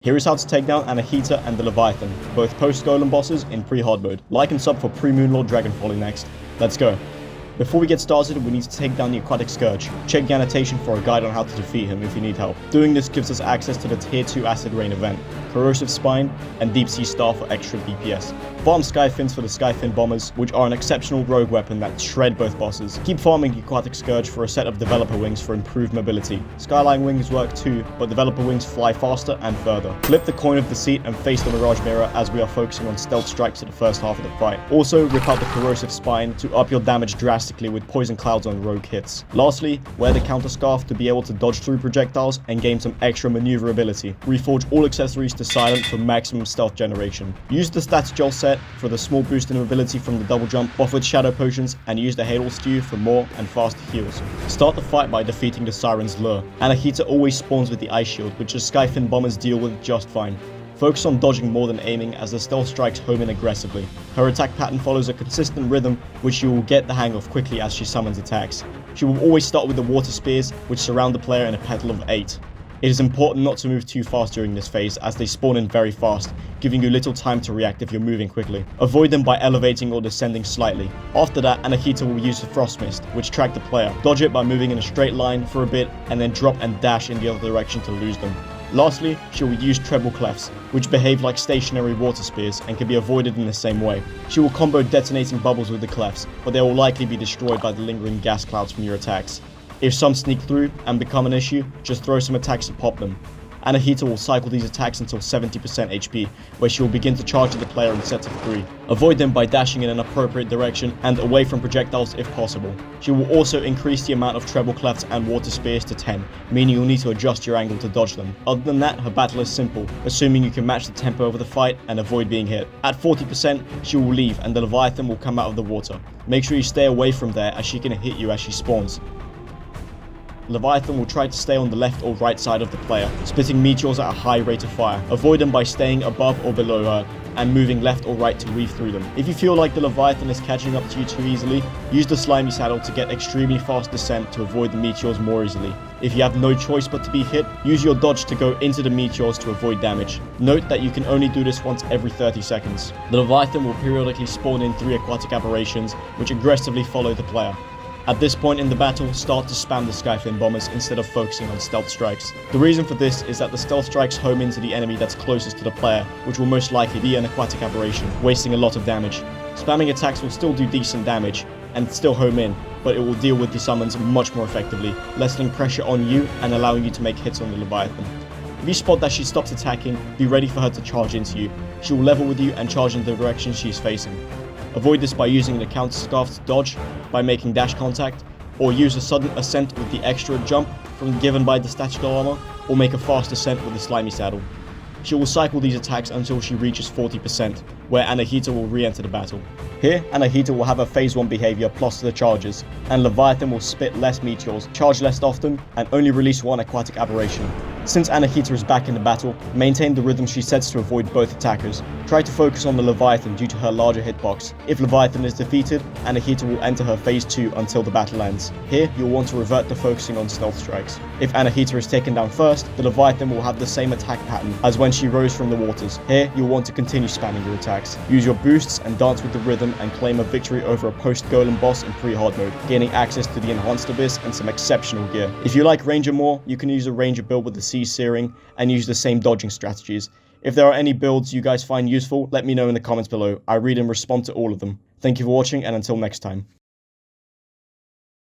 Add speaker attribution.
Speaker 1: Here is how to take down Anahita and the Leviathan, both post-golem bosses in pre-hard mode. Like and sub for pre-Moonlord Dragonfolly next. Let's go. Before we get started, we need to take down the Aquatic Scourge. Check the annotation for a guide on how to defeat him if you need help. Doing this gives us access to the Tier 2 Acid Rain event, Corrosive Spine, and Deep Sea Star for extra DPS. Farm Skyfins for the Skyfin Bombers, which are an exceptional rogue weapon that shred both bosses. Keep farming the Aquatic Scourge for a set of Developer Wings for improved mobility. Skyline Wings work too, but Developer Wings fly faster and further. Flip the coin of deceit and face the Mirage Mirror as we are focusing on stealth strikes at the first half of the fight. Also, rip out the Corrosive Spine to up your damage drastically with Poison Clouds on rogue hits. Lastly, wear the Counter Scarf to be able to dodge through projectiles and gain some extra maneuverability. Reforge all accessories to Silent for maximum stealth generation. Use the Stats Gel set for the small boost in mobility from the double jump, off with Shadow Potions, and use the Halo Stew for more and faster heals. Start the fight by defeating the Siren's Lure. Anahita always spawns with the Ice Shield, which the Skyfin Bombers deal with just fine. Focus on dodging more than aiming as the stealth strikes home in aggressively. Her attack pattern follows a consistent rhythm which you will get the hang of quickly as she summons attacks. She will always start with the water spears which surround the player in a petal of 8. It is important not to move too fast during this phase as they spawn in very fast, giving you little time to react if you're moving quickly. Avoid them by elevating or descending slightly. After that, Anahita will use the Frost Mist, which track the player. Dodge it by moving in a straight line for a bit and then drop and dash in the other direction to lose them. Lastly, she will use Treble Clefs, which behave like stationary water spears and can be avoided in the same way. She will combo detonating bubbles with the Clefs, but they will likely be destroyed by the lingering gas clouds from your attacks. If some sneak through and become an issue, just throw some attacks to pop them. Anahita will cycle these attacks until 70% HP, where she will begin to charge at the player in sets of 3. Avoid them by dashing in an appropriate direction and away from projectiles if possible. She will also increase the amount of treble clefts and water spears to 10, meaning you'll need to adjust your angle to dodge them. Other than that, her battle is simple, assuming you can match the tempo of the fight and avoid being hit. At 40%, she will leave and the Leviathan will come out of the water. Make sure you stay away from there as she can hit you as she spawns. Leviathan will try to stay on the left or right side of the player, spitting meteors at a high rate of fire. Avoid them by staying above or below her, and moving left or right to weave through them. If you feel like the Leviathan is catching up to you too easily, use the Slimy Saddle to get extremely fast descent to avoid the meteors more easily. If you have no choice but to be hit, use your dodge to go into the meteors to avoid damage. Note that you can only do this once every 30 seconds. The Leviathan will periodically spawn in 3 aquatic aberrations, which aggressively follow the player. At this point in the battle, start to spam the Skyfin Bombers instead of focusing on stealth strikes. The reason for this is that the stealth strikes home into the enemy that's closest to the player, which will most likely be an aquatic aberration, wasting a lot of damage. Spamming attacks will still do decent damage, and still home in, but it will deal with the summons much more effectively, lessening pressure on you and allowing you to make hits on the Leviathan. If you spot that she stops attacking, be ready for her to charge into you. She will level with you and charge in the direction she is facing. Avoid this by using the Counter Scarf to dodge, by making dash contact, or use a sudden ascent with the extra jump given by the statical armor, or make a fast ascent with the Slimy Saddle. She will cycle these attacks until she reaches 40%, where Anahita will re-enter the battle. Here, Anahita will have a phase 1 behavior plus the charges, and Leviathan will spit less meteors, charge less often, and only release 1 aquatic aberration. Since Anahita is back in the battle, maintain the rhythm she sets to avoid both attackers. Try to focus on the Leviathan due to her larger hitbox. If Leviathan is defeated, Anahita will enter her phase 2 until the battle ends. Here, you'll want to revert to focusing on stealth strikes. If Anahita is taken down first, the Leviathan will have the same attack pattern as when she rose from the waters. Here, you'll want to continue spamming your attacks. Use your boosts and dance with the rhythm and claim a victory over a post-golem boss in pre-hard mode, gaining access to the Enhanced Abyss and some exceptional gear. If you like Ranger more, you can use a Ranger build with the Sea Searing and use the same dodging strategies. If there are any builds you guys find useful, let me know in the comments below. I read and respond to all of them. Thank you for watching, and until next time.